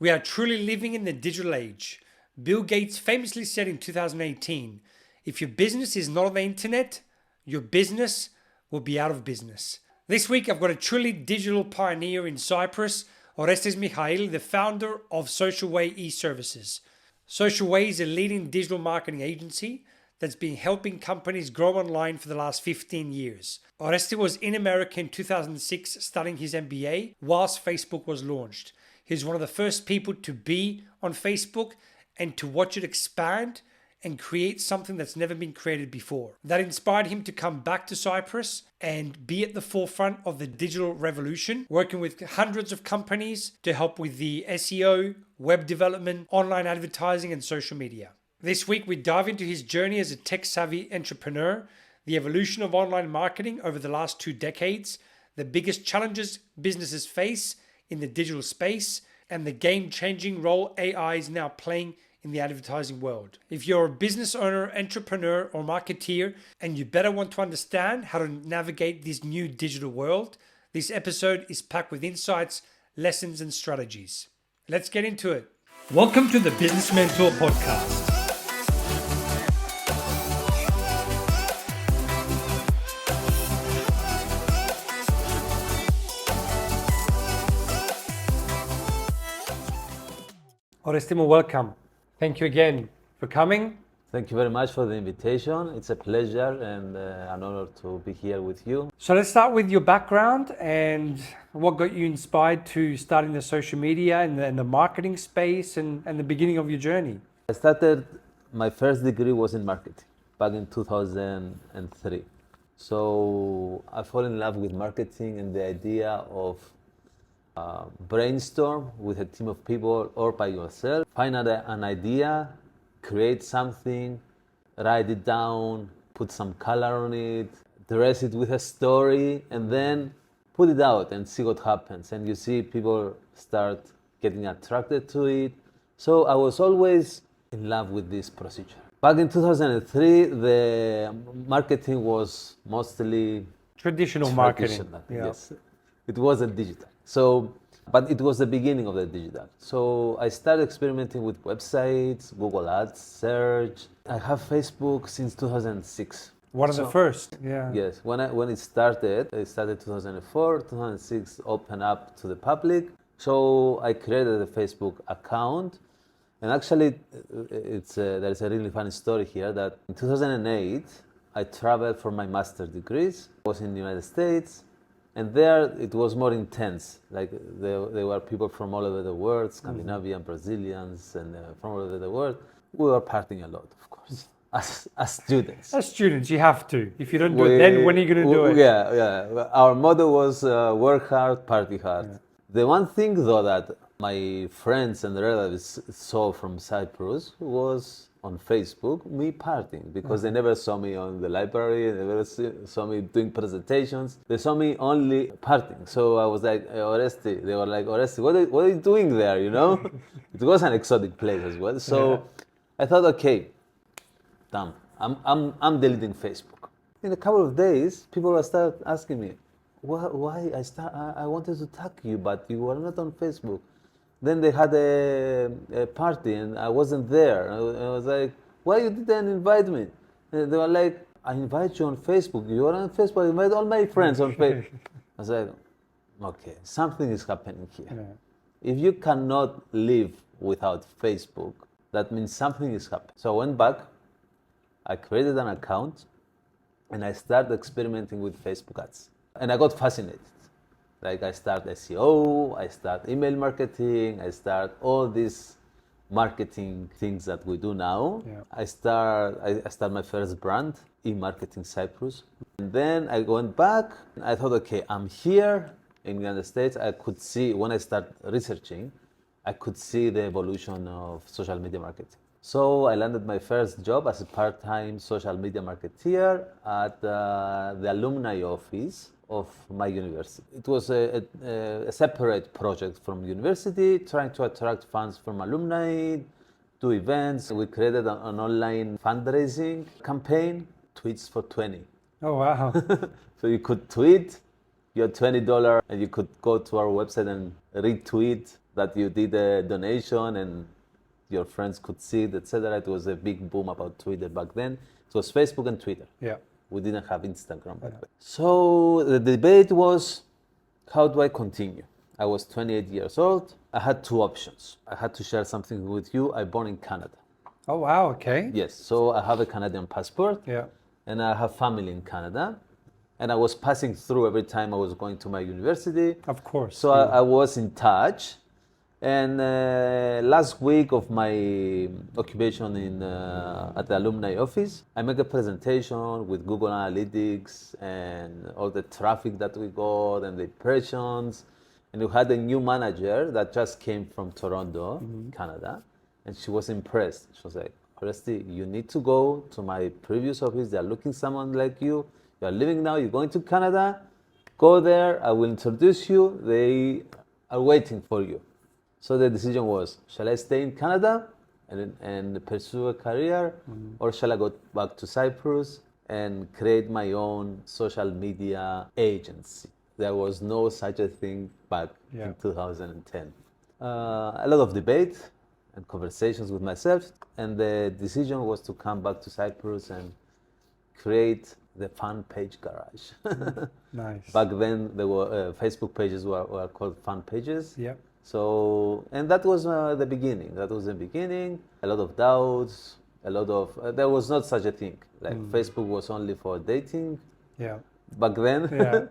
We are truly living in the digital age. Bill Gates famously said in 2018, if your business is not on the internet, your business will be out of business. This week, I've got a truly digital pioneer in Cyprus, Orestis Michael, the founder of Socialway eServices. Socialway is a leading digital marketing agency that's been helping companies grow online for the last 15 years. Orestis was in America in 2006 studying his MBA whilst Facebook was launched. He's one of the first people to be on Facebook and to watch it expand and create something that's never been created before. That inspired him to come back to Cyprus and be at the forefront of the digital revolution, working with hundreds of companies to help with the SEO, web development, online advertising, and social media. This week, we dive into his journey as a tech-savvy entrepreneur, the evolution of online marketing over the last 2 decades, the biggest challenges businesses face in the digital space, and the game-changing role AI is now playing in the advertising world. If you're a business owner, entrepreneur, or marketeer, and you better want to understand how to navigate this new digital world, this episode is packed with insights, lessons, and strategies. Let's get into it. Welcome to the Business Mentor Podcast. Orestis, welcome. Thank you again for coming. Thank you very much for the invitation. It's a pleasure and an honor to be here with you. So let's start with your background and what got you inspired to starting the social media and the marketing space and the beginning of your journey. My first degree was in marketing back in 2003. So I fell in love with marketing and the idea of brainstorm with a team of people or by yourself, find out an idea, create something, write it down, put some color on it, dress it with a story, and then put it out and see what happens. And you see people start getting attracted to it. So I was always in love with this procedure. Back in 2003, the marketing was mostly Traditional marketing. Yeah. Yes, it wasn't digital. But it was the beginning of the digital. So I started experimenting with websites, Google Ads, search. I have Facebook since 2006. One of the first, yeah. Yes, when it started 2004, 2006, opened up to the public. So I created a Facebook account. And actually, there is a really funny story here that in 2008, I traveled for my master's degrees. I was in the United States. And there it was more intense. Like there were people from all over the world, Scandinavian, Brazilians, and from all over the world. We were partying a lot, of course, as students. As students, you have to. If you don't do it, then when are you going to do it? Yeah. Our motto was work hard, party hard. Yeah. The one thing, though, that my friends and relatives saw from Cyprus was on Facebook, me partying, because they never saw me on the library, they never saw me doing presentations. They saw me only partying. So I was like, Orestis, they were like, Orestis, what are you doing there, you know? It was an exotic place as well. So I thought, okay, damn, I'm deleting Facebook. In a couple of days, people will start asking me, why I wanted to tag you, but you were not on Facebook. Then they had a party and I wasn't there. I was like, why you didn't invite me? And they were like, I invite you on Facebook. You are on Facebook. I invite all my friends on Facebook. I was like, okay, something is happening here. Yeah. If you cannot live without Facebook, that means something is happening. So I went back, I created an account, and I started experimenting with Facebook ads. And I got fascinated. Like I start SEO, I start email marketing, I start all these marketing things that we do now. Yeah. I start my first brand, eMarketing Cyprus. And then I went back, I thought, okay, I'm here in the United States. I could see, when I start researching, I could see the evolution of social media marketing. So I landed my first job as a part-time social media marketeer at the alumni office of my university. It was a separate project from university, trying to attract funds from alumni, do events. We created an online fundraising campaign, Tweets for 20. Oh, wow. So you could tweet your $20 and you could go to our website and retweet that you did a donation and your friends could see it, etc. It was a big boom about Twitter back then. It was Facebook and Twitter. Yeah. We didn't have Instagram back then. So the debate was, how do I continue? I was 28 years old. I had two options. I had to share something with you. I born in Canada. Oh, wow. Okay. Yes, so I have a Canadian passport. Yeah. And I have family in Canada. And I was passing through every time I was going to my university. Of course. So I was in touch. And last week of my occupation at the alumni office, I make a presentation with Google Analytics and all the traffic that we got and the impressions. And we had a new manager that just came from Toronto, Canada, and she was impressed. She was like, Orestis, you need to go to my previous office. They are looking someone like you. You are living now, you're going to Canada. Go there, I will introduce you. They are waiting for you. So the decision was, shall I stay in Canada and pursue a career, or shall I go back to Cyprus and create my own social media agency? There was no such a thing back in 2010. A lot of debate and conversations with myself, and the decision was to come back to Cyprus and create the fan page garage. Nice. Back then, there were Facebook pages were called fan pages. Yeah. So, and that was the beginning. That was the beginning. A lot of doubts, a lot of, there was not such a thing. Like Facebook was only for dating. Yeah. Back then. Yeah.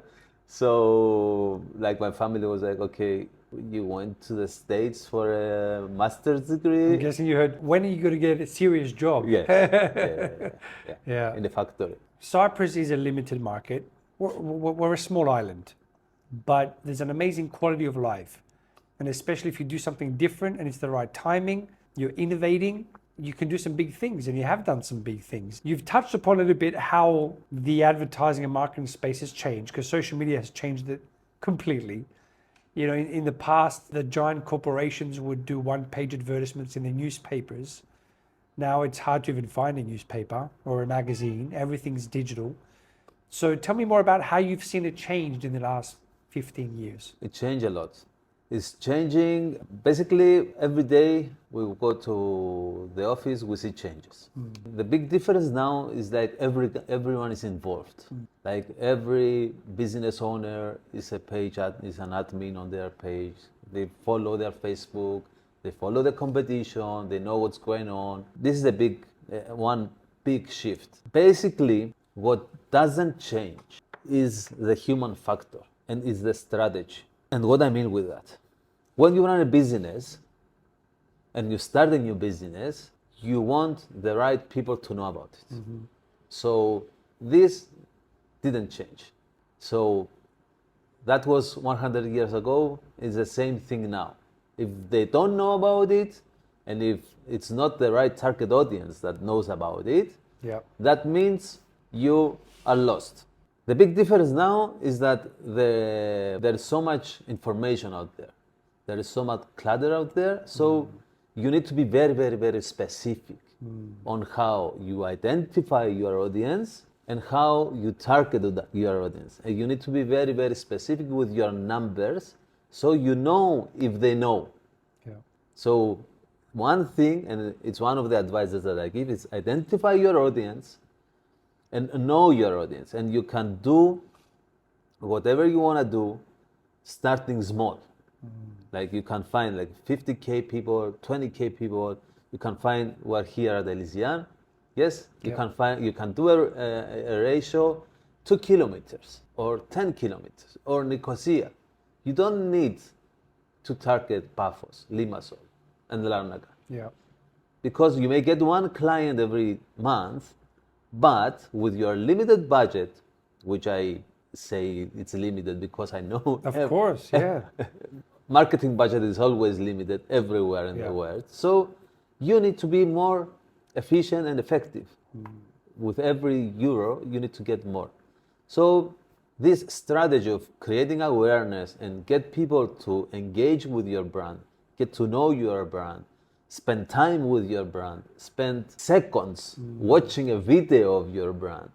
So, like my family was like, okay, you went to the States for a master's degree. I'm guessing you heard, when are you going to get a serious job? Yes. Yeah. In the factory. Cyprus is a limited market. We're a small island, but there's an amazing quality of life. And especially if you do something different and it's the right timing, you're innovating, you can do some big things, and you have done some big things. You've touched upon it a bit, how the advertising and marketing space has changed, because social media has changed it completely. You know, in the past, the giant corporations would do one-page advertisements in the newspapers. Now it's hard to even find a newspaper or a magazine. Everything's digital. So tell me more about how you've seen it changed in the last 15 years. It changed a lot. It's changing. Basically, every day we go to the office, we see changes. The big difference now is that everyone is involved. Like every business owner is an admin on their page. They follow their Facebook. They follow the competition. They know what's going on. This is a one big shift. Basically, what doesn't change is the human factor and is the strategy. And what I mean with that, when you run a business and you start a new business, you want the right people to know about it. So this didn't change. So that was 100 years ago. It's the same thing now. If they don't know about it, and if it's not the right target audience that knows about it, that means you are lost. The big difference now is that there is so much information out there. There is so much clutter out there. So you need to be very, very, very specific on how you identify your audience and how you target your audience. And you need to be very, very specific with your numbers so you know if they know. So one thing, and it's one of the advices that I give, is identify your audience and know your audience. And you can do whatever you want to do starting small. Like you can find like 50K people, 20K people. You can find we're here at Elysian. Yes, you can do a ratio 2 kilometers or 10 kilometers or Nicosia. You don't need to target Paphos, Limassol, and Larnaca. Because you may get one client every month, but with your limited budget, which I say it's limited because I know. Of course, yeah. Marketing budget is always limited everywhere in the world. So you need to be more efficient and effective. With every euro, you need to get more. So this strategy of creating awareness and get people to engage with your brand, get to know your brand, spend time with your brand, spend seconds watching a video of your brand.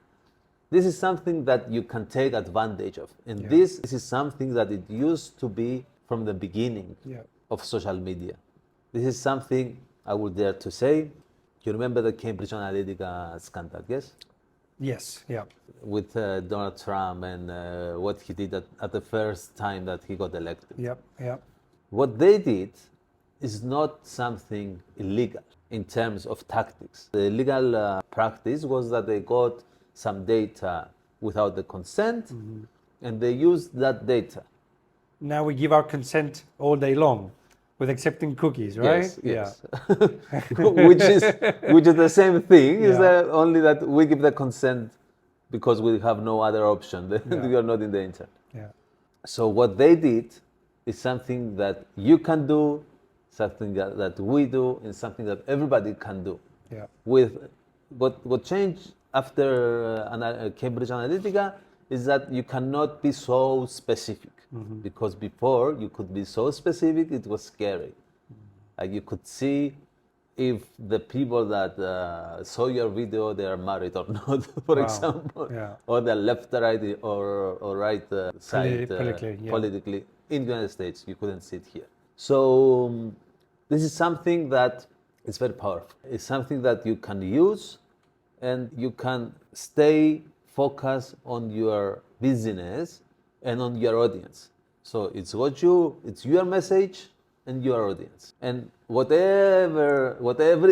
This is something that you can take advantage of. And this is something that it used to be from the beginning. of social media. This is something I would dare to say. You remember the Cambridge Analytica scandal, yes? Yes, yeah. With Donald Trump and what he did at the first time that he got elected. Yep, yep. What they did is not something illegal in terms of tactics. The illegal practice was that they got some data without the consent, and they used that data. Now we give our consent all day long with accepting cookies, right? Yes, yes. which is the same thing, is that only that we give the consent because we have no other option. We are not in the internet. Yeah. So what they did is something that you can do, something that we do, and something that everybody can do. Yeah. With what changed after Cambridge Analytica is that you cannot be so specific, because before you could be so specific, it was scary. Like you could see if the people that saw your video, they are married or not, for example, or they're left, right, or right side politically. In the United States, you couldn't see it here. So this is something that is very powerful. It's something that you can use, and you can stay focused on your business and on your audience. So it's your message and your audience, and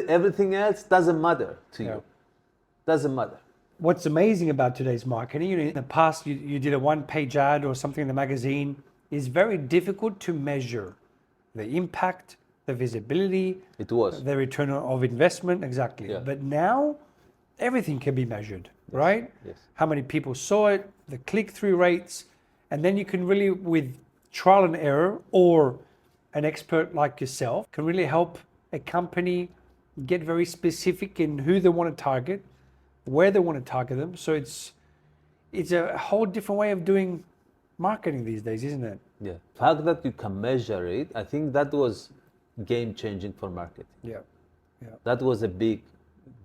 everything else doesn't matter to you. Doesn't matter. What's amazing about today's marketing, in the past you did a one-page ad or something in the magazine, is very difficult to measure the impact, the visibility, the return of investment, exactly. Yeah. But now everything can be measured, right? Yes. How many people saw it, the click-through rates, and then you can really, with trial and error, or an expert like yourself, can really help a company get very specific in who they want to target, where they want to target them. So it's a whole different way of doing marketing these days, isn't it? Yeah. The fact that you can measure it, I think that was game changing for marketing. Yeah. That was a big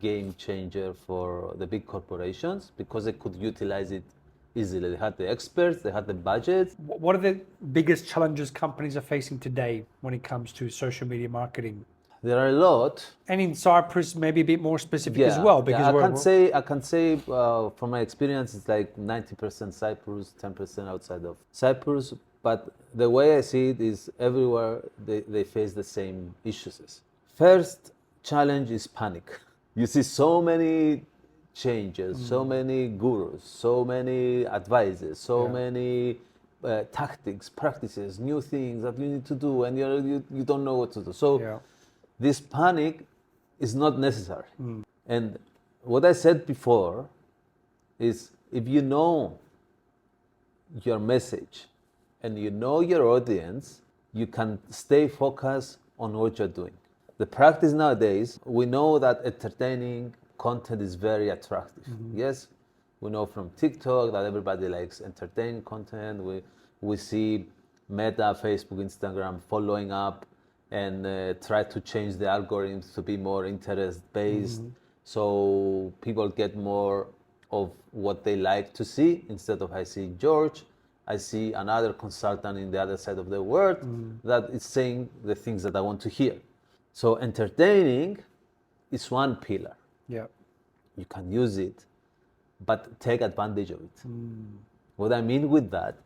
game changer for the big corporations, because they could utilize it easily. They had the experts, they had the budget. What are the biggest challenges companies are facing today when it comes to social media marketing? There are a lot. And in Cyprus, maybe a bit more specific as well. Because I can say from my experience, it's like 90% Cyprus, 10% outside of Cyprus. But the way I see it is everywhere they face the same issues. First challenge is panic. You see so many changes, so many gurus, so many advisors, so many tactics, practices, new things that you need to do, and you don't know what to do. So this panic is not necessary. And what I said before is, if you know your message and you know your audience, you can stay focused on what you're doing. The practice nowadays, we know that entertaining content is very attractive. Yes, we know from TikTok that everybody likes entertaining content. We see Meta, Facebook, Instagram following up and try to change the algorithms to be more interest-based. So people get more of what they like to see. Instead of I see George, I see another consultant in the other side of the world that is saying the things that I want to hear. So entertaining is one pillar. Yeah. You can use it, but take advantage of it. What I mean with that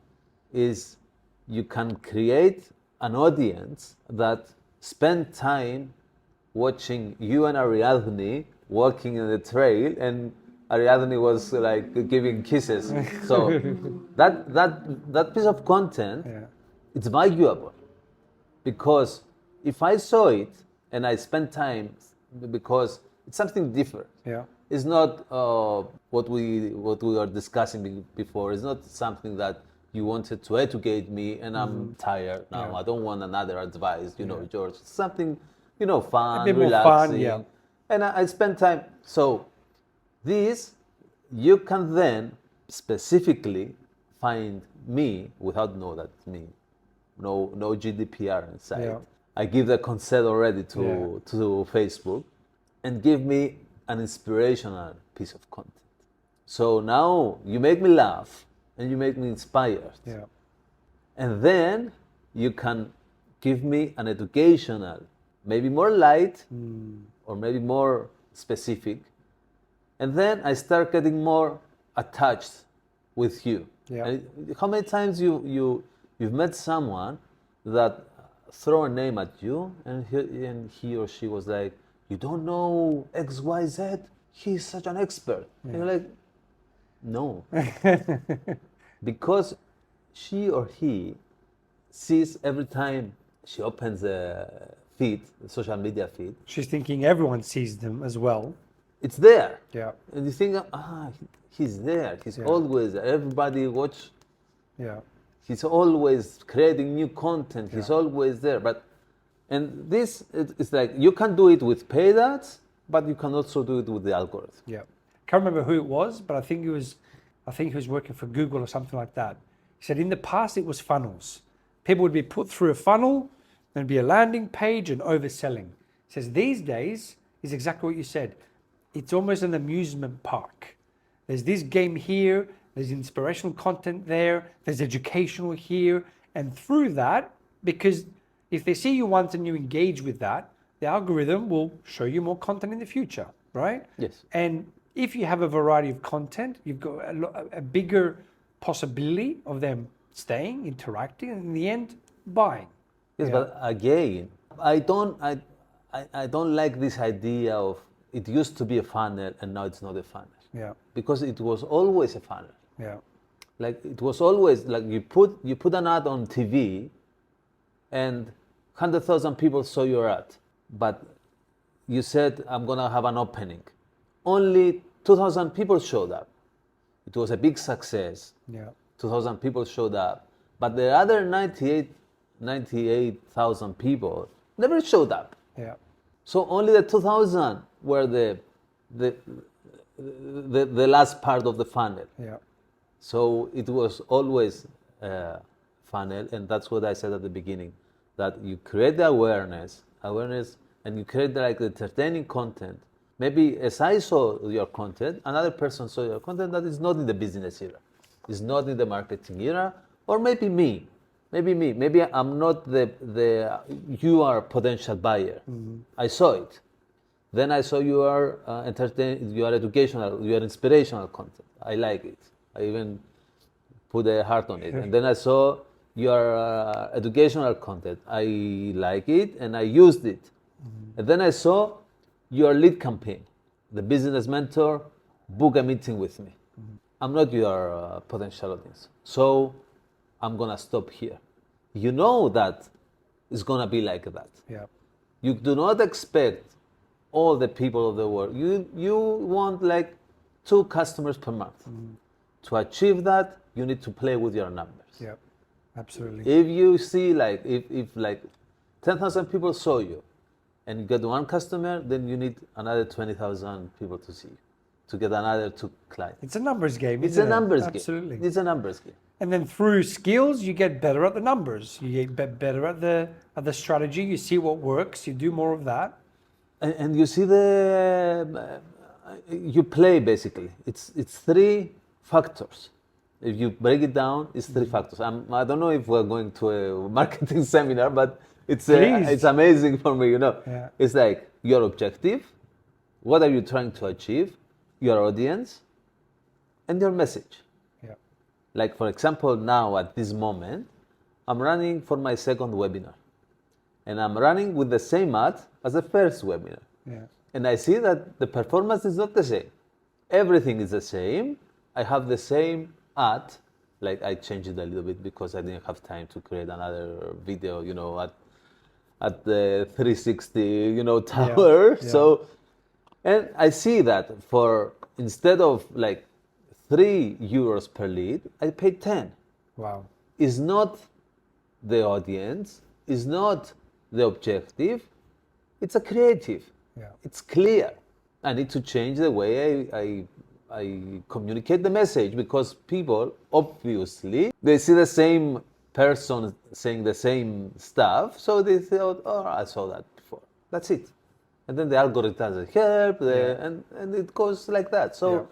is you can create an audience that spend time watching you and Ariadne walking in the trail, and Ariadne was like giving kisses. So that piece of content, it's valuable, because if I saw it and I spent time, because it's something different. Yeah. It's not what we were discussing before. It's not something that you wanted to educate me and I'm tired now. I don't want another advice, George. It's something, fun, a bit relaxing. More fun, And I spend time. So this, you can then specifically find me without know that it's me. No GDPR inside. Yeah. I give the consent already to Facebook, and give me an inspirational piece of content. So now you make me laugh and you make me inspired. Yeah. And then you can give me an educational, maybe more light or maybe more specific. And then I start getting more attached with you. Yeah. And how many times you've met someone that throw a name at you and he or she was like, you don't know XYZ? He's such an expert. And you're like, no. Because she or he sees every time she opens the feed, the social media feed, She's thinking everyone sees them as well. it's there. Yeah. And you think, he's there. He's always there. Everybody watch. Yeah. He's always creating new content. He's always there. And this is like, you can do it with paid ads, but you can also do it with the algorithm. Yeah. Can't remember who it was, but I think he was working for Google or something like that. He said in the past it was funnels. People would be put through a funnel, there'd be a landing page and overselling. He says these days is exactly what you said. It's almost an amusement park. There's this game here, there's inspirational content there, there's educational here, and through that, because if they see you once and you engage with that, the algorithm will show you more content in the future, right? Yes. And if you have a variety of content, you've got a bigger possibility of them staying, interacting, and in the end, buying. Yes, but again, I don't like this idea of it used to be a funnel and now it's not a funnel. Yeah. Because it was always a funnel. Yeah. Like it was always like you put an ad on TV and 100,000 people saw your ad, but you said I'm gonna have an opening. Only 2,000 people showed up. It was a big success. Yeah. 2,000 people showed up, but the other 98,000 people never showed up. Yeah. So only the 2,000 were the last part of the funnel. Yeah. So it was always a funnel, and that's what I said at the beginning, that you create the awareness, and you create like entertaining content. Maybe as I saw your content, another person saw your content that is not in the business era, is not in the marketing era, or maybe me. Maybe I'm not you are a potential buyer. Mm-hmm. I saw it. Then I saw your your educational, your inspirational content. I like it. I even put a heart on it. And then I saw your educational content. I like it and I used it. Mm-hmm. And then I saw your lead campaign, the business mentor, book a meeting with me. Mm-hmm. I'm not your potential audience. So I'm gonna stop here. You know that it's gonna be like that. Yeah. You do not expect all the people of the world. You want like 2 customers per month. Mm-hmm. To achieve that, you need to play with your numbers. Yeah, absolutely. If you see like if like 10,000 people saw you, and you get 1 customer, then you need another 20,000 people to see you, to get another 2 clients. It's a numbers game. It's a numbers game. Absolutely. It's a numbers game. And then through skills, you get better at the numbers. You get better at the strategy. You see what works. You do more of that. And you see you play basically. It's 3 factors. If you break it down, it's 3 factors. I don't know if we're going to a marketing seminar, but it's amazing for me, you know. Yeah. It's like your objective, what are you trying to achieve, your audience, and your message. Yeah. Like for example, now at this moment, I'm running for my 2nd webinar. And I'm running with the same ad as the first webinar. Yeah. And I see that the performance is not the same. Everything is the same. I have the same ad, like I changed it a little bit because I didn't have time to create another video, you know, at the 360, you know, tower. Yeah. So, and I see that for, instead of like 3 euros per lead, I paid 10. Wow. It's not the audience, it's not the objective, it's a creative. Yeah. It's clear. I need to change the way I communicate the message, because people, obviously, they see the same person saying the same stuff, so they thought, oh, I saw that before. That's it. And then the algorithm doesn't help, and it goes like that. So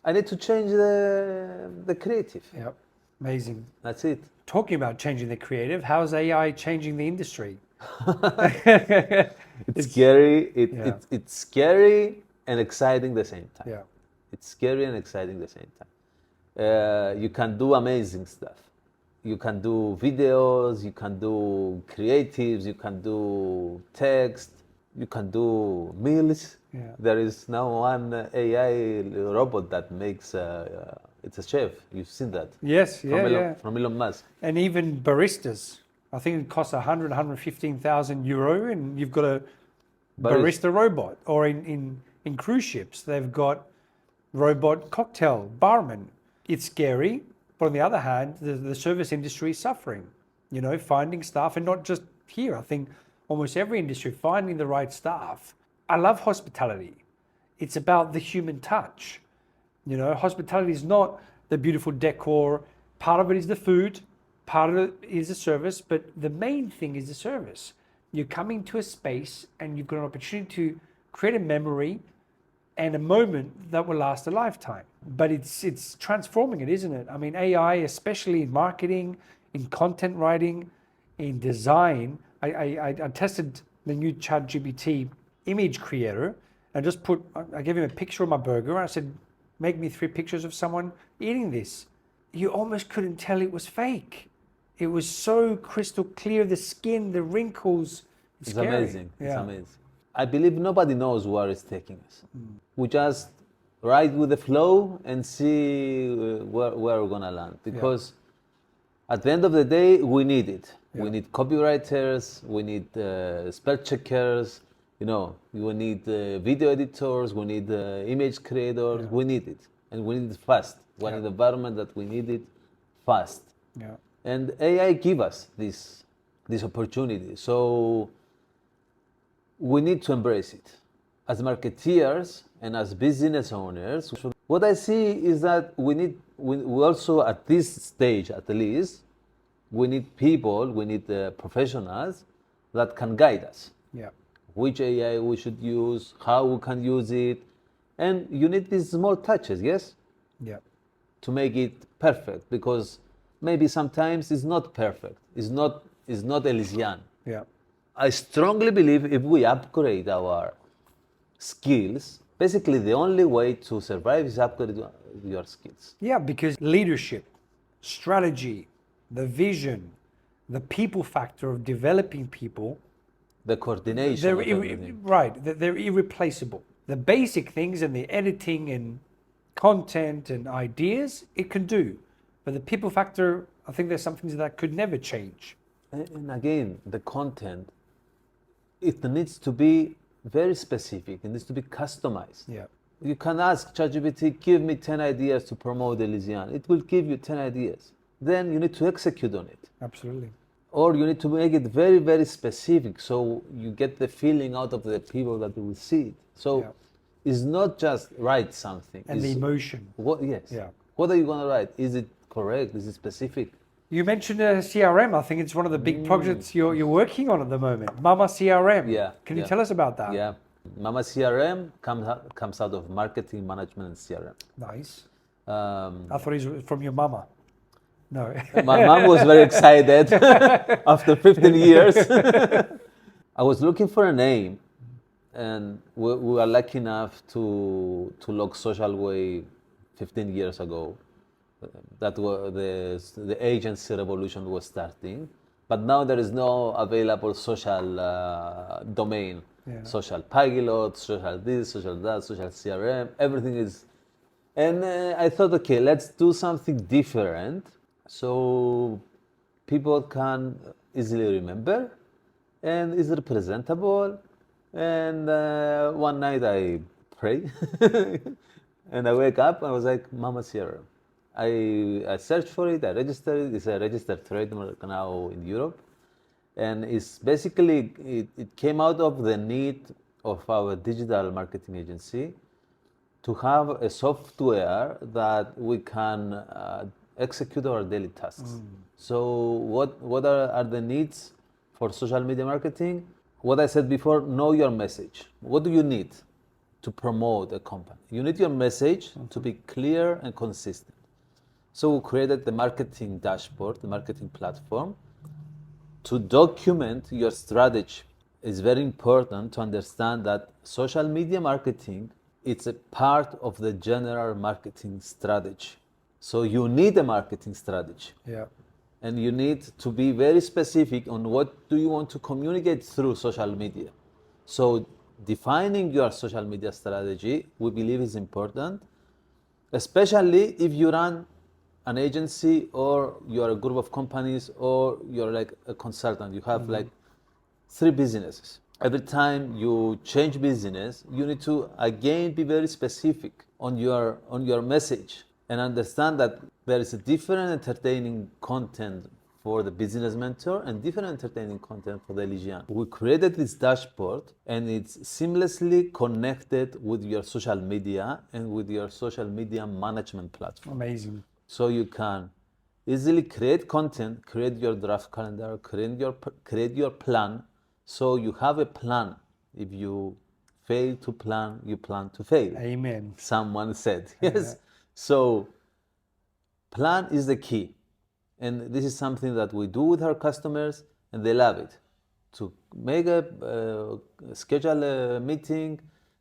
I need to change the creative. Yeah. Amazing. That's it. Talking about changing the creative, how's AI changing the industry? It's scary. Yeah. It's scary and exciting the same time. Yeah. It's scary and exciting the same time. You can do amazing stuff. You can do videos, you can do creatives, you can do text, you can do meals. Yeah. There is now one AI robot that makes, it's a chef. You've seen that? Yes, yeah, From Elon Musk. And even baristas. I think it costs 115,000 euro, and you've got a barista robot. Or in cruise ships, they've got robot cocktail barman. It's scary, but on the other hand, the service industry is suffering. You know, finding staff, and not just here. I think almost every industry, finding the right staff. I love hospitality. It's about the human touch. You know, hospitality is not the beautiful decor. Part of it is the food, part of it is the service, but the main thing is the service. You're coming to a space and you've got an opportunity to create a memory and a moment that will last a lifetime. But it's transforming it, isn't it? I mean, AI, especially in marketing, in content writing, in design. I tested the new ChatGPT image creator and I gave him a picture of my burger. I said, make me 3 pictures of someone eating this. You almost couldn't tell it was fake. It was so crystal clear, the skin, the wrinkles. It's scary. amazing. Yeah. It's amazing. I believe nobody knows where it's taking us. We just ride with the flow and see where we're going to land. Because at the end of the day, we need it. Yeah. We need copywriters, we need spell checkers, you know, we need video editors, we need image creators, we need it. And we need it fast. We're in an environment that we need it fast. Yeah. And AI give us this opportunity. So we need to embrace it. As marketeers and as business owners, what I see is that we also at this stage at least, we need people, we need professionals that can guide us. Yeah. Which AI we should use, how we can use it. And you need these small touches, yes? Yeah. To make it perfect, because maybe sometimes it's not perfect. It's not Elysian. Yeah. I strongly believe if we upgrade our skills, basically the only way to survive is upgrade your skills. Yeah, because leadership, strategy, the vision, the people factor of developing people, The coordination. they're irreplaceable. The basic things and the editing and content and ideas, it can do. But the people factor, I think there's some things that could never change. And again, the content, it needs to be very specific. It needs to be customized. Yeah. You can ask ChatGPT, give me 10 ideas to promote Elysian. It will give you 10 ideas. Then you need to execute on it. Absolutely. Or you need to make it very, very specific so you get the feeling out of the people that will see it. So it's not just write something. And the emotion. Yes. Yeah. What are you going to write? Is it correct? Is it specific? You mentioned CRM. I think it's one of the big projects you're working on at the moment. Mama CRM. Yeah. Can you tell us about that? Yeah. Mama CRM comes out of marketing management and CRM. Nice. I thought it was from your mama. No. My mom was very excited after 15 years. I was looking for a name, and we were lucky enough to log Socialway 15 years ago. That was the agency revolution was starting, but now there is no available social domain. Yeah. Social pilot, social this, social that, social CRM, everything is. And I thought, okay, let's do something different so people can easily remember and is representable. And one night I pray and I wake up and I was like, Mama CRM. I searched for it, I registered it. It's a registered trademark now in Europe. And it's basically, it came out of the need of our digital marketing agency to have a software that we can execute our daily tasks. So what are the needs for social media marketing? What I said before, know your message. What do you need to promote a company? You need your message to be clear and consistent. So we created the marketing dashboard, the marketing platform, to document your strategy. It's very important to understand that social media marketing, it's a part of the general marketing strategy. So you need a marketing strategy. Yeah. And you need to be very specific on what do you want to communicate through social media. So defining your social media strategy, we believe is important, especially if you run an agency or you're a group of companies or you're like a consultant. You have like 3 businesses. Every time you change business, you need to again be very specific on your message and understand that there is a different entertaining content for the business mentor and different entertaining content for the Elysian. We created this dashboard and it's seamlessly connected with your social media and with your social media management platform. Amazing. So you can easily create content, create your draft calendar, create your plan. So you have a plan. If you fail to plan, you plan to fail. Amen. Someone said, yes. So plan is the key. And this is something that we do with our customers and they love it. To make schedule a meeting,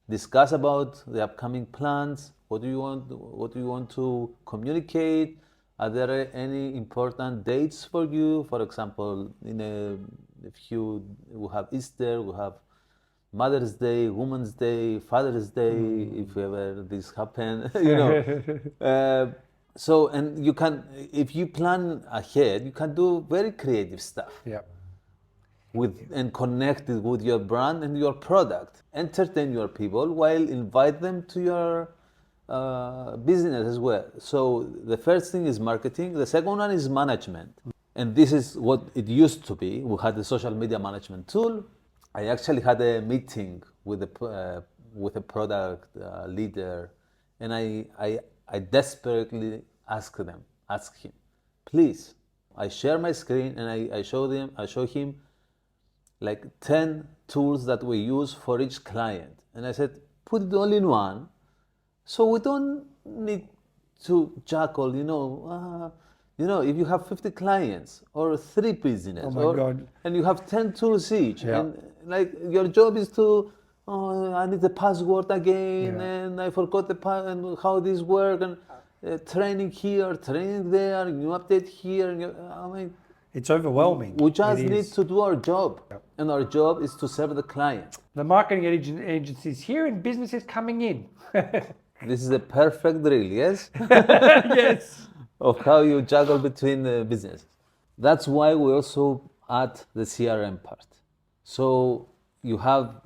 discuss about the upcoming plans. What do you want to communicate? Are there any important dates for you? For example, we have Easter, we have Mother's Day, Women's Day, Father's Day, if ever this happen, So, and you can, if you plan ahead, you can do very creative stuff. Yeah. And connect it with your brand and your product. Entertain your people while invite them to your business as well. So the first thing is marketing. The second one is management. And this is what it used to be. We had the social media management tool. I actually had a meeting with a product leader, and I desperately asked him, please. I share my screen and I show him like 10 tools that we use for each client. And I said, put it all in one, so we don't need to juggle, if you have 50 clients or 3 businesses, and you have 10 tools each, and like your job is to, I need the password again, and I forgot and how this works, and training here, training there, new update here. It's overwhelming. We just need to do our job, and our job is to serve the client. The marketing agency is here and business is coming in. This is a perfect drill, yes? Yes. Of how you juggle between businesses. That's why we also add the CRM part. So you have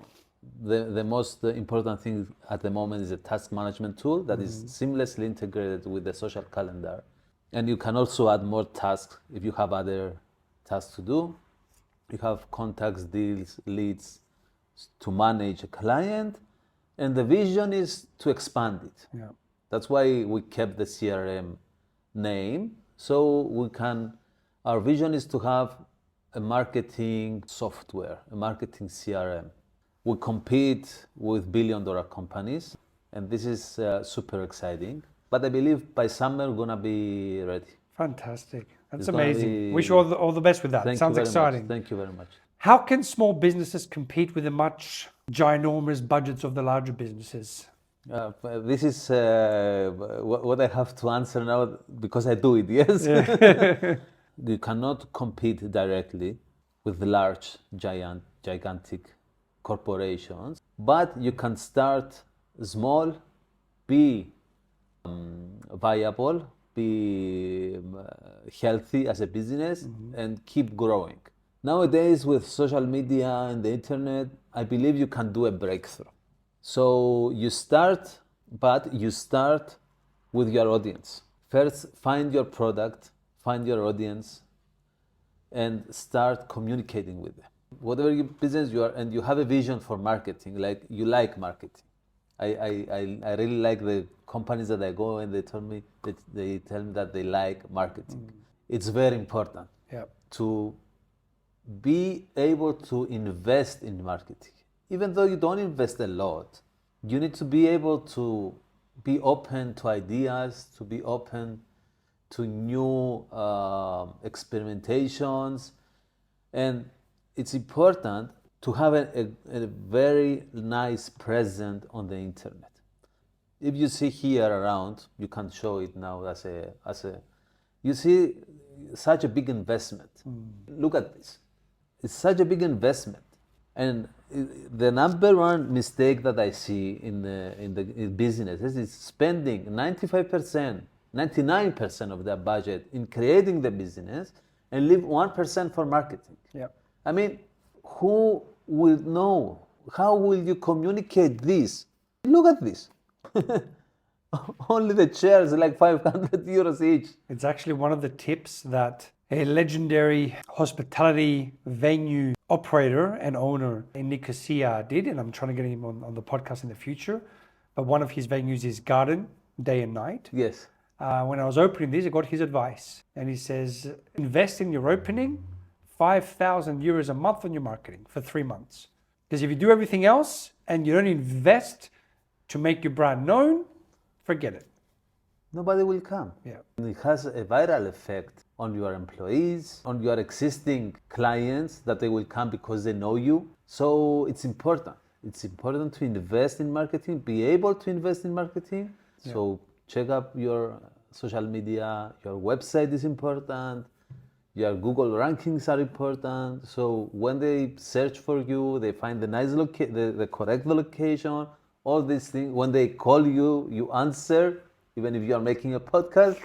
the most important thing at the moment is a task management tool that is seamlessly integrated with the social calendar. And you can also add more tasks if you have other tasks to do. You have contacts, deals, leads to manage a client. And the vision is to expand it. Yeah. That's why we kept the CRM name. So our vision is to have a marketing software, a marketing CRM. We compete with billion-dollar companies, and this is super exciting. But I believe by summer we're gonna be ready. Fantastic. That's amazing. Wish you all the best with that. Sounds exciting. Thank you very much. How can small businesses compete with the much ginormous budgets of the larger businesses? This is what I have to answer now because I do it, yes? Yeah. You cannot compete directly with the large, gigantic corporations, but you can start small, be viable, be healthy as a business, and keep growing. Nowadays, with social media and the internet, I believe you can do a breakthrough. So you start with your audience. First, find your product, find your audience, and start communicating with them. Whatever your business you are, and you have a vision for marketing, like you like marketing. I really like the companies that I go and they tell me that they like marketing. It's very important to be able to invest in marketing. Even though you don't invest a lot, you need to be able to be open to ideas, to be open to new experimentations. And it's important to have a very nice presence on the internet. If you see here around, you can show it now as a you see such a big investment. Look at this. It's such a big investment. And the number one mistake that I see in businesses is spending 95%, 99% of their budget in creating the business and leave 1% for marketing. Yeah. I mean, who will know? How will you communicate this? Look at this. Only the chairs like 500 euros each. It's actually one of the tips that a legendary hospitality venue operator and owner in Nicosia did, and I'm trying to get him on the podcast in the future. But one of his venues is garden, day and night. Yes. When I was opening these, I got his advice. And he says, invest in your opening 5,000 euros a month on your marketing for 3 months. Because if you do everything else and you don't invest to make your brand known, forget it. Nobody will come. Yeah. It has a viral effect on your employees, on your existing clients, that they will come because they know you. So it's important. It's important to invest in marketing, be able to invest in marketing. Yeah. So check up your social media, your website is important, your Google rankings are important. So when they search for you, they find the correct location, all these things. When they call you, you answer, even if you are making a podcast,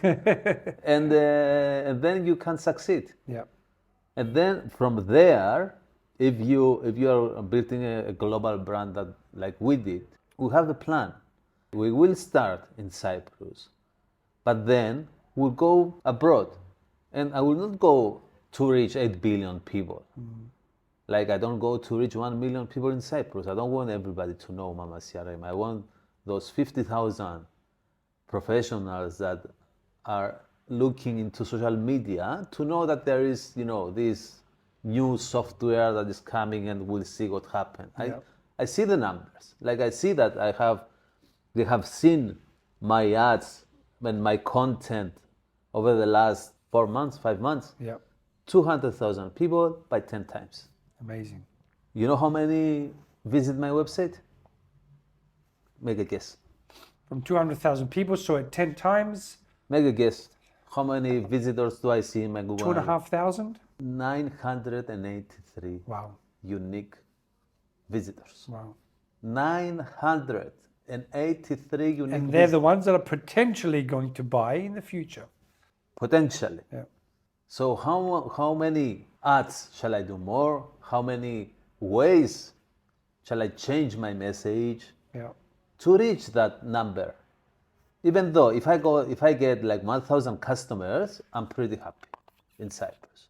and then you can succeed. Yeah. And then from there, if you are building a global brand that like we did, we have the plan. We will start in Cyprus, but then we'll go abroad, and I will not go to reach 8 billion people. Like I don't go to reach 1 million people in Cyprus. I don't want everybody to know Mama CRM. I want those 50,000 professionals that are looking into social media to know that there is, this new software that is coming, and we'll see what happens. Yeah. I see the numbers. Like I see that they have seen my ads and my content over the last 4 months, 5 months. Yeah. 200,000 people by 10 times. Amazing. You know how many visit my website? Make a guess. From 200,000 people, so at 10 times. Make a guess. How many visitors do I see in my Google? 2,500? 983. Wow. Unique visitors. Wow. 983 unique And they're the ones that are potentially going to buy in the future. Potentially. Yeah. So how many ads shall I do more? How many ways shall I change my message? Yeah. To reach that number? Even though if I get like 1,000 customers, I'm pretty happy in Cyprus.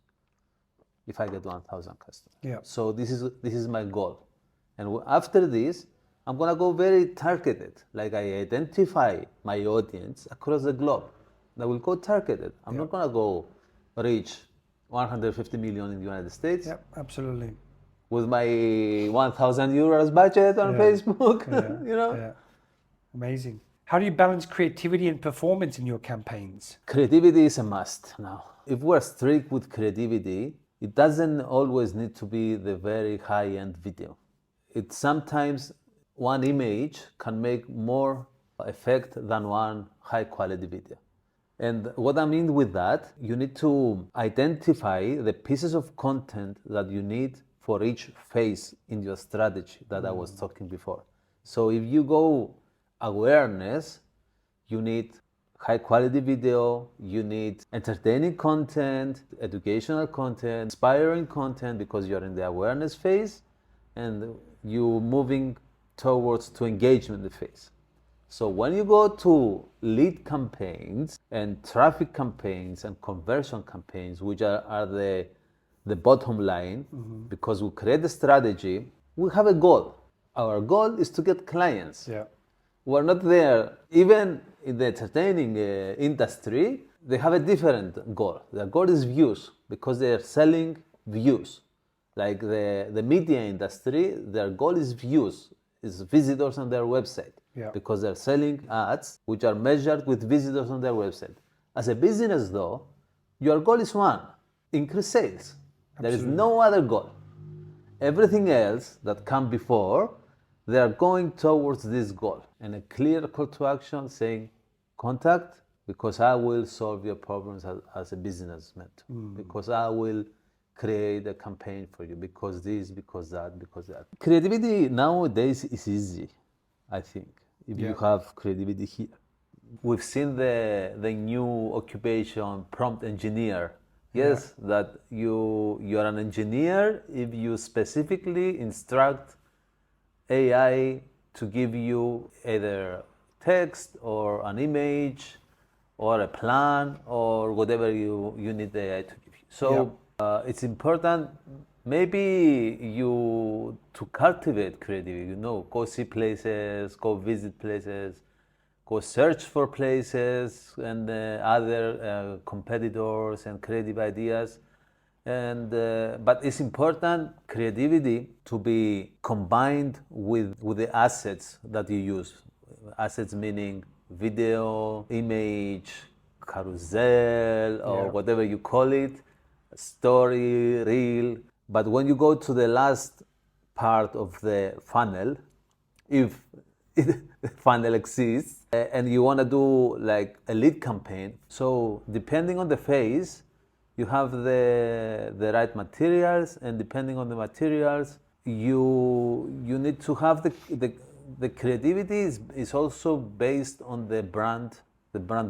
If I get 1,000 customers. Yeah. So this is my goal. And after this, I'm gonna go very targeted. Like I identify my audience across the globe. I will go targeted. I'm not gonna go reach 150 million in the United States. Yeah, absolutely. With my 1,000 euros budget on Facebook, Yeah. Amazing. How do you balance creativity and performance in your campaigns? Creativity is a must now. If we're strict with creativity, it doesn't always need to be the very high-end video. It sometimes one image can make more effect than one high-quality video. And what I mean with that, you need to identify the pieces of content that you need for each phase in your strategy that I was talking before. So if you go awareness, you need high quality video, you need entertaining content, educational content, inspiring content, because you're in the awareness phase and you moving towards to engagement phase. So when you go to lead campaigns and traffic campaigns and conversion campaigns, which are the bottom line, because we create a strategy, we have a goal. Our goal is to get clients. Yeah. We're not there. Even in the entertaining industry, they have a different goal. Their goal is views, because they are selling views. Like the media industry, their goal is views, is visitors on their website. Yeah. Because they're selling ads which are measured with visitors on their website. As a business though, your goal is one, increase sales. There is Absolutely. no other goal. Everything else that come before, they are going towards this goal. And a clear call to action saying, contact, because I will solve your problems as a businessman. Because I will create a campaign for you, because this, because that, because that. Creativity nowadays is easy, I think, if you have creativity here. We've seen the new occupation, prompt engineer. Yes, that you're an engineer if you specifically instruct AI to give you either text or an image or a plan or whatever you need the AI to give you. So it's important maybe you to cultivate creativity, go see places, go visit places, go search for places and other competitors and creative ideas. And but it's important creativity to be combined with the assets that you use. Assets meaning video, image, carousel, or whatever you call it, story, reel. But when you go to the last part of the funnel, if the funnel exists, and you want to do like a lead campaign, so depending on the phase, you have the right materials, and depending on the materials, you need to have the creativity is also based on the brand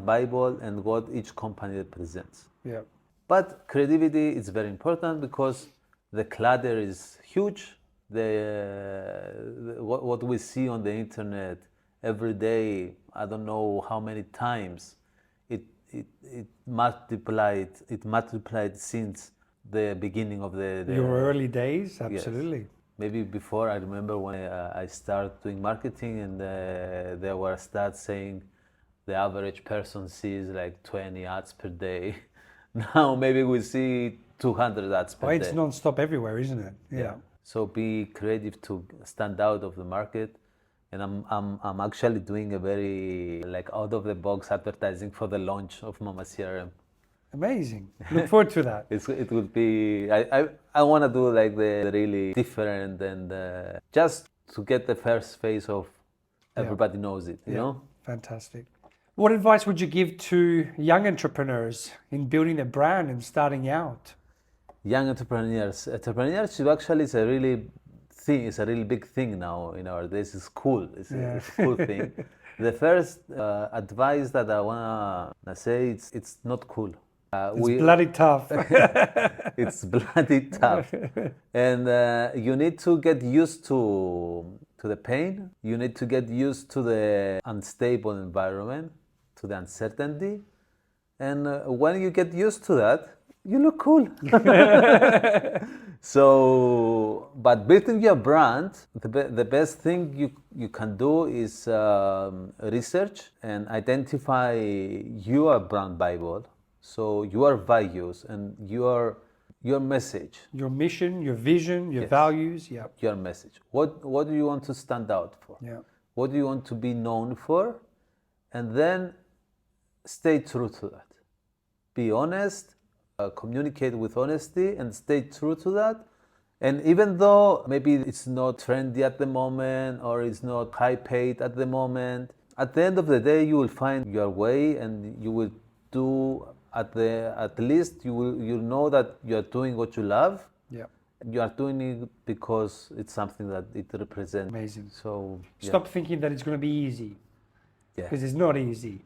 Bible and what each company represents. Yeah. But creativity is very important because the clutter is huge. What we see on the internet every day, I don't know how many times, it multiplied since the beginning of the Your early days, absolutely. Yes. Maybe before, I remember when I started doing marketing, and there were stats saying the average person sees like 20 ads per day. Now maybe we see 200 ads per day. It's non-stop everywhere, isn't it? Yeah. So be creative to stand out of the market. And I'm actually doing a very like out of the box advertising for the launch of Mama CRM. Amazing. Look forward to that. It would be, I want to do like the really different and just to get the first phase of everybody knows it, you know? Fantastic. What advice would you give to young entrepreneurs in building a brand and starting out? Young entrepreneurship actually is a really big thing now in our days. It's cool. It's a cool thing. The first advice that I wanna say, it's not cool. It's bloody tough. It's bloody tough, and you need to get used to the pain. You need to get used to the unstable environment, to the uncertainty, and when you get used to that, you look cool. So, but building your brand, the best thing you can do is research and identify your brand Bible. So your values and your message. Your mission, your vision, your values. Yeah. Your message. What do you want to stand out for? Yeah. What do you want to be known for? And then stay true to that. Be honest. Communicate with honesty and stay true to that. And even though maybe it's not trendy at the moment or it's not high paid at the moment, at the end of the day you will find your way, and you will do at least you know that you are doing what you love. Yeah. You are doing it because it's something that it represents. Amazing. So stop thinking that it's going to be easy. Yeah. Because it's not easy.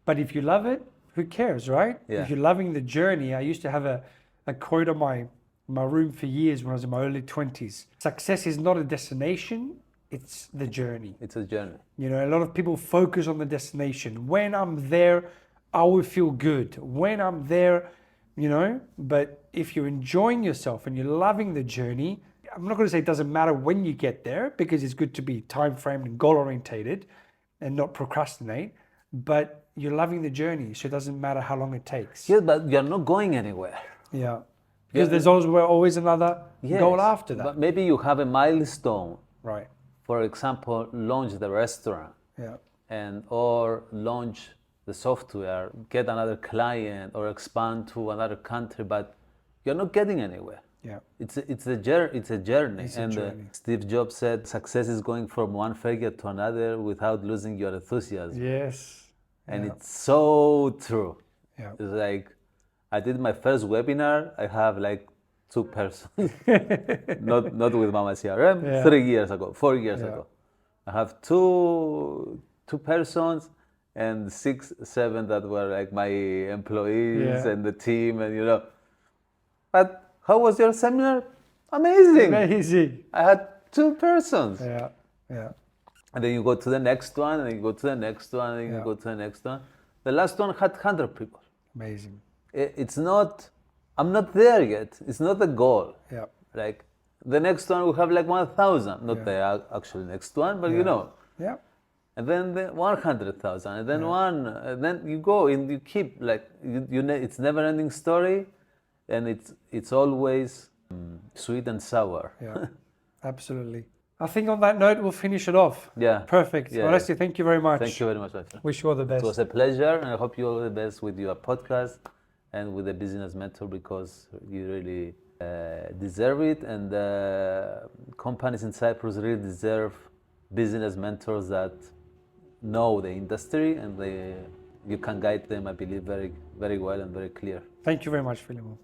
But if you love it, who cares, right? Yeah. If you're loving the journey, I used to have a quote on my room for years when I was in my early 20s. Success is not a destination, it's the journey. It's a journey. You know, a lot of people focus on the destination. When I'm there, I will feel good. When I'm there, you know, but if you're enjoying yourself and you're loving the journey, I'm not going to say it doesn't matter when you get there, because it's good to be time framed and goal orientated and not procrastinate, but you're loving the journey, so it doesn't matter how long it takes. Yeah, but you're not going anywhere. Yeah. Because there's always another goal after that. But maybe you have a milestone. Right. For example, launch the restaurant. Yeah. Or launch the software, get another client, or expand to another country, but you're not getting anywhere. Yeah. It's a journey. It's a journey. Steve Jobs said, "Success is going from one failure to another without losing your enthusiasm." Yes. And it's so true. Yeah. It's like, I did my first webinar. I have like 2 persons, not with Mama CRM. 3 years ago, 4 years ago, I have two persons, and 6, 7 that were like my employees and the team, and But how was your seminar? Amazing. Amazing. I had 2 persons. Yeah. Yeah. And then you go to the next one, and you go to the next one, and you go to the next one. The last one had 100 people. Amazing. It's not, I'm not there yet. It's not the goal. Yeah. Like, the next one will have like 1,000, not the actual next one, but Yeah. And then the 100,000, and then and then you go and you keep like, it's never-ending story, and it's always sweet and sour. Yeah. Absolutely. I think on that note, we'll finish it off. Yeah. Perfect. Yeah. Orestis, thank you very much. Thank you very much, my friend. Wish you all the best. It was a pleasure, and I hope you all the best with your podcast and with the Business Mentor, because you really deserve it, and companies in Cyprus really deserve business mentors that know the industry, and you can guide them, I believe, very, very well and very clear. Thank you very much, Philemon.